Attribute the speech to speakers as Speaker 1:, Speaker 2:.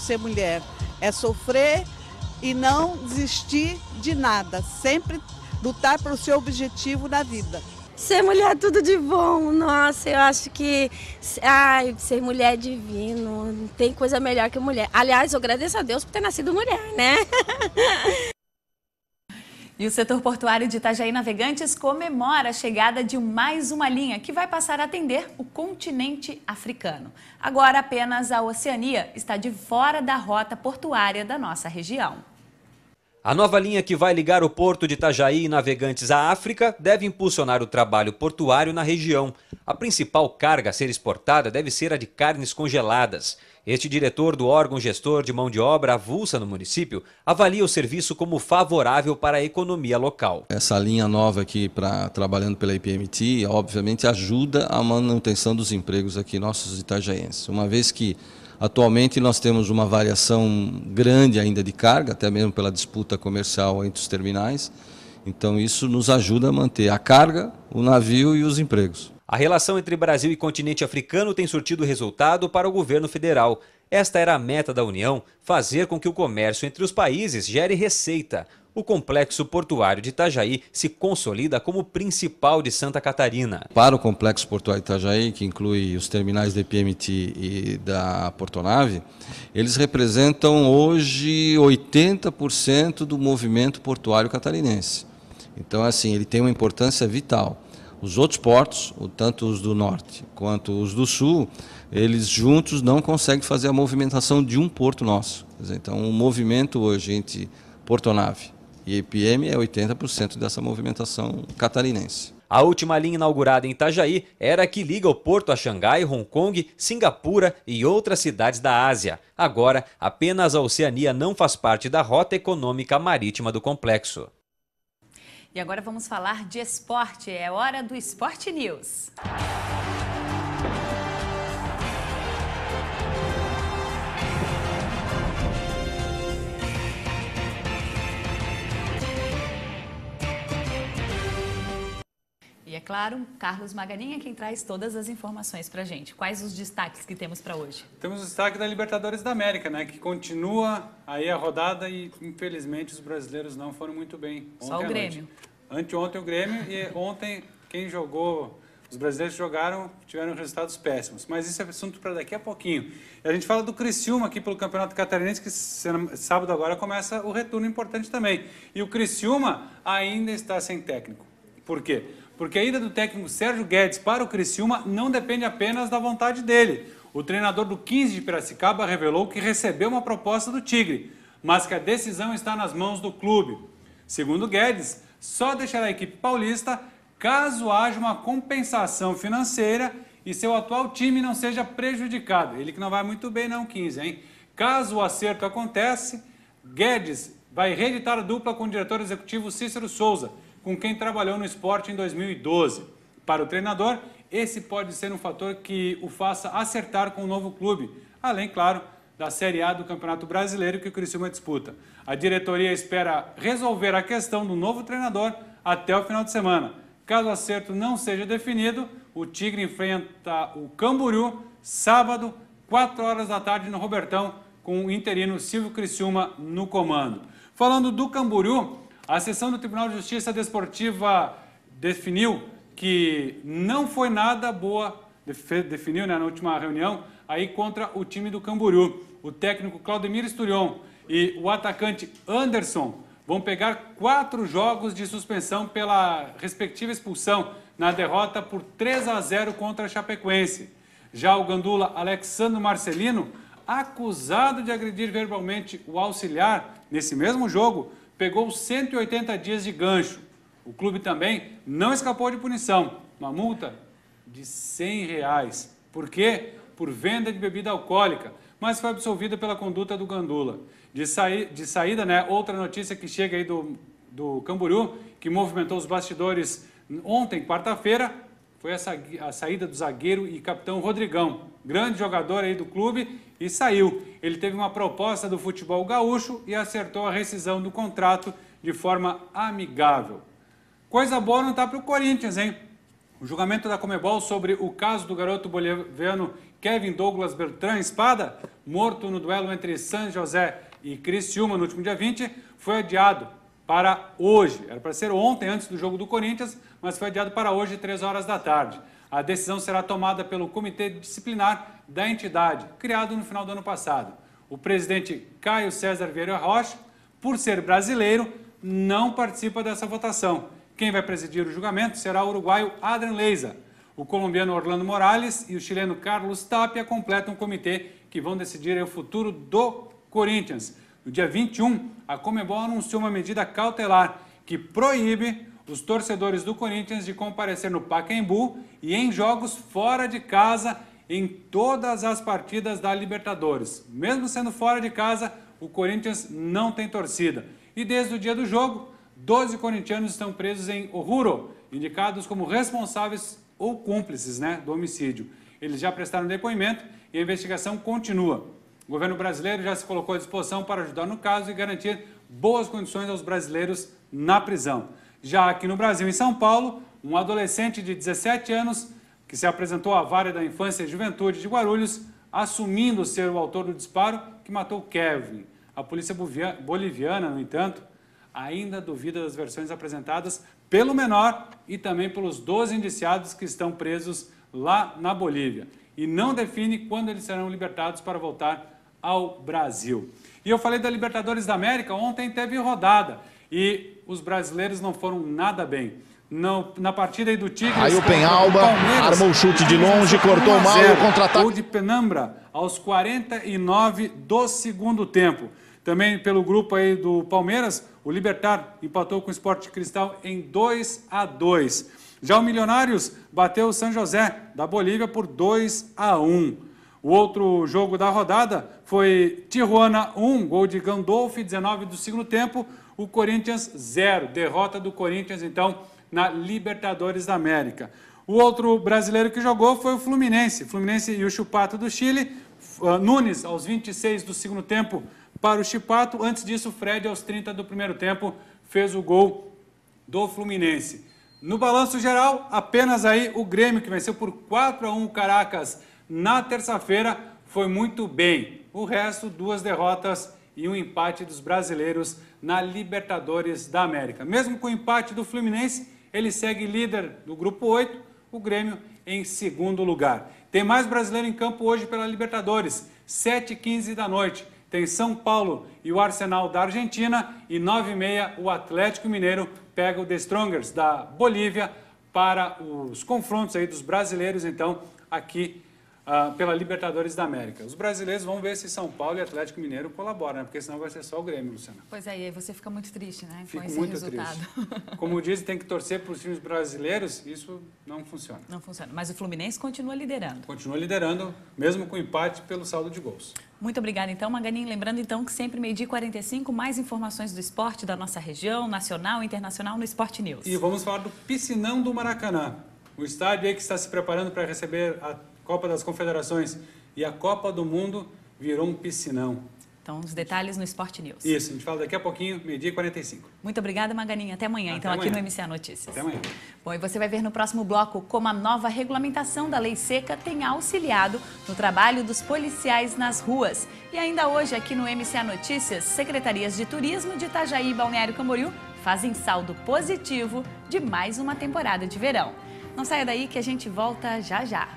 Speaker 1: ser mulher. É sofrer e não desistir de nada. Sempre lutar pelo seu objetivo na vida.
Speaker 2: Ser mulher é tudo de bom. Nossa, eu acho que ser mulher é divino. Não tem coisa melhor que mulher. Aliás, eu agradeço a Deus por ter nascido mulher, né?
Speaker 3: E o setor portuário de Itajaí Navegantes comemora a chegada de mais uma linha que vai passar a atender o continente africano. Agora apenas a Oceania está de fora da rota portuária da nossa região.
Speaker 4: A nova linha que vai ligar o porto de Itajaí e Navegantes à África deve impulsionar o trabalho portuário na região. A principal carga a ser exportada deve ser a de carnes congeladas. Este diretor do órgão gestor de mão de obra avulsa no município avalia o serviço como favorável para a economia local.
Speaker 5: Essa linha nova aqui, trabalhando pela IPMT, obviamente ajuda a manutenção dos empregos aqui nossos itajaienses. Uma vez que atualmente nós temos uma variação grande ainda de carga, até mesmo pela disputa comercial entre os terminais. Então isso nos ajuda a manter a carga, o navio e os empregos.
Speaker 4: A relação entre Brasil e continente africano tem surtido resultado para o governo federal. Esta era a meta da União, fazer com que o comércio entre os países gere receita. O complexo portuário de Itajaí se consolida como o principal de Santa Catarina.
Speaker 5: Para o complexo portuário de Itajaí, que inclui os terminais da IPMT e da Portonave, eles representam hoje 80% do movimento portuário catarinense. Então, assim, ele tem uma importância vital. Os outros portos, tanto os do norte quanto os do sul, eles juntos não conseguem fazer a movimentação de um porto nosso. Então, o movimento hoje entre Portonave e IPM é 80% dessa movimentação catarinense.
Speaker 4: A última linha inaugurada em Itajaí era a que liga o porto a Xangai, Hong Kong, Singapura e outras cidades da Ásia. Agora, apenas a Oceania não faz parte da rota econômica marítima do complexo.
Speaker 3: E agora vamos falar de esporte. É hora do Sport News. E é claro, Carlos Maganin é quem traz todas as informações pra gente. Quais os destaques que temos para hoje?
Speaker 6: Temos o destaque da Libertadores da América, né? Que continua aí a rodada e infelizmente os brasileiros não foram muito bem.
Speaker 3: Só o Grêmio.
Speaker 6: Anteontem o Grêmio e ontem quem jogou, os brasileiros jogaram, tiveram resultados péssimos. Mas isso é assunto para daqui a pouquinho. E a gente fala do Criciúma aqui pelo Campeonato Catarinense, que sábado agora começa o retorno importante também. E o Criciúma ainda está sem técnico. Por quê? Porque a ida do técnico Sérgio Guedes para o Criciúma não depende apenas da vontade dele. O treinador do 15 de Piracicaba revelou que recebeu uma proposta do Tigre, mas que a decisão está nas mãos do clube. Segundo Guedes, só deixará a equipe paulista caso haja uma compensação financeira e seu atual time não seja prejudicado. Ele que não vai muito bem não, 15, hein? Caso o acerto aconteça, Guedes vai reeditar a dupla com o diretor executivo Cícero Souza, com quem trabalhou no esporte em 2012. Para o treinador, esse pode ser um fator que o faça acertar com o novo clube, além, claro, da Série A do Campeonato Brasileiro que o Criciúma disputa. A diretoria espera resolver a questão do novo treinador até o final de semana. Caso o acerto não seja definido, o Tigre enfrenta o Camboriú sábado, 4 horas da tarde no Robertão, com o interino Silvio Criciúma no comando. Falando do Camboriú, a sessão do Tribunal de Justiça Desportiva definiu que não foi nada boa, definiu, né, na última reunião, aí contra o time do Camboriú. O técnico Claudemir Esturion e o atacante Anderson vão pegar 4 jogos de suspensão pela respectiva expulsão na derrota por 3-0 contra a Chapecoense. Já o gandula Alexandre Marcelino, acusado de agredir verbalmente o auxiliar nesse mesmo jogo, pegou 180 dias de gancho. O clube também não escapou de punição, uma multa de R$100. Por quê? Por venda de bebida alcoólica, mas foi absolvida pela conduta do gandula. De saída, né, outra notícia que chega aí do Camboriú, que movimentou os bastidores ontem, quarta-feira, foi a saída do zagueiro e capitão Rodrigão, grande jogador aí do clube, e saiu. Ele teve uma proposta do futebol gaúcho e acertou a rescisão do contrato de forma amigável. Coisa boa não está para o Corinthians, hein? O julgamento da Conmebol sobre o caso do garoto boliviano Kevin Douglas Beltrán Espada, morto no duelo entre San José e Criciúma no último dia 20, foi adiado para hoje. Era para ser ontem, antes do jogo do Corinthians, mas foi adiado para hoje, 3 horas da tarde. A decisão será tomada pelo Comitê Disciplinar da entidade, criado no final do ano passado. O presidente Caio César Vieira Rocha, por ser brasileiro, não participa dessa votação. Quem vai presidir o julgamento será o uruguaio Adrian Leiza. O colombiano Orlando Morales e o chileno Carlos Tapia completam o comitê que vão decidir o futuro do Corinthians. No dia 21, a Conmebol anunciou uma medida cautelar que proíbe os torcedores do Corinthians de comparecer no Pacaembu e em jogos fora de casa em todas as partidas da Libertadores. Mesmo sendo fora de casa, o Corinthians não tem torcida. E desde o dia do jogo, 12 corintianos estão presos em Oruro, indicados como responsáveis ou cúmplices, do homicídio. Eles já prestaram depoimento e a investigação continua. O governo brasileiro já se colocou à disposição para ajudar no caso e garantir boas condições aos brasileiros na prisão. Já aqui no Brasil, em São Paulo, um adolescente de 17 anos que se apresentou à Vara da Infância e Juventude de Guarulhos, assumindo ser o autor do disparo que matou Kevin. A polícia boliviana, no entanto, ainda duvida das versões apresentadas pelo menor e também pelos 12 indiciados que estão presos lá na Bolívia. E não define quando eles serão libertados para voltar ao Brasil. E eu falei da Libertadores da América, ontem teve rodada e os brasileiros não foram nada bem. Na partida aí do Tigres...
Speaker 7: Aí o Penhalba armou o chute de longe, cortou mal o contra-ataque.
Speaker 6: Gol de Penambra aos 49 do segundo tempo. Também pelo grupo aí do Palmeiras, o Libertad empatou com o Sport Cristal em 2-2. Já o Milionários bateu o San José da Bolívia por 2-1. O outro jogo da rodada foi Tijuana 1, gol de Gandolfi, 19 do segundo tempo. O Corinthians 0, derrota do Corinthians então na Libertadores da América. O outro brasileiro que jogou foi o Fluminense e o Chupato do Chile. Nunes aos 26 do segundo tempo para o Chupato. Antes disso, Fred aos 30 do primeiro tempo fez o gol do Fluminense. No balanço geral, apenas aí o Grêmio, que venceu por 4-1 o Caracas na terça-feira, foi muito bem. O resto, 2 derrotas e um empate dos brasileiros na Libertadores da América. Mesmo com o empate do Fluminense, ele segue líder do grupo 8, o Grêmio em segundo lugar. Tem mais brasileiro em campo hoje pela Libertadores, 7h15 da noite. Tem São Paulo e o Arsenal da Argentina e 9h30 o Atlético Mineiro pega o The Strongers da Bolívia para os confrontos aí dos brasileiros, então, aqui pela Libertadores da América. Os brasileiros vão ver se São Paulo e Atlético Mineiro colaboram, porque senão vai ser só o Grêmio, Luciana.
Speaker 3: Pois é, e aí você fica muito triste, né?
Speaker 6: Fico
Speaker 3: com esse
Speaker 6: muito
Speaker 3: resultado.
Speaker 6: triste. Como dizem, tem que torcer para os times brasileiros, isso não funciona.
Speaker 3: Não funciona, mas o Fluminense continua liderando.
Speaker 6: Continua liderando, mesmo com empate pelo saldo de gols.
Speaker 3: Muito obrigada, então, Maganinho. Lembrando, então, que sempre 12h45, mais informações do esporte da nossa região, nacional e internacional no Sport News.
Speaker 6: E vamos falar do Piscinão do Maracanã. O estádio aí que está se preparando para receber a Copa das Confederações e a Copa do Mundo virou um piscinão.
Speaker 3: Então, os detalhes no Sport News.
Speaker 6: Isso, a gente fala daqui a pouquinho, 12h45.
Speaker 3: Muito obrigada, Maganinho. Até amanhã, então, aqui no MCA Notícias.
Speaker 6: Até amanhã.
Speaker 3: Bom, e você vai ver no próximo bloco como a nova regulamentação da Lei Seca tem auxiliado no trabalho dos policiais nas ruas. E ainda hoje, aqui no MCA Notícias, secretarias de turismo de Itajaí e Balneário Camboriú fazem saldo positivo de mais uma temporada de verão. Não saia daí que a gente volta já já.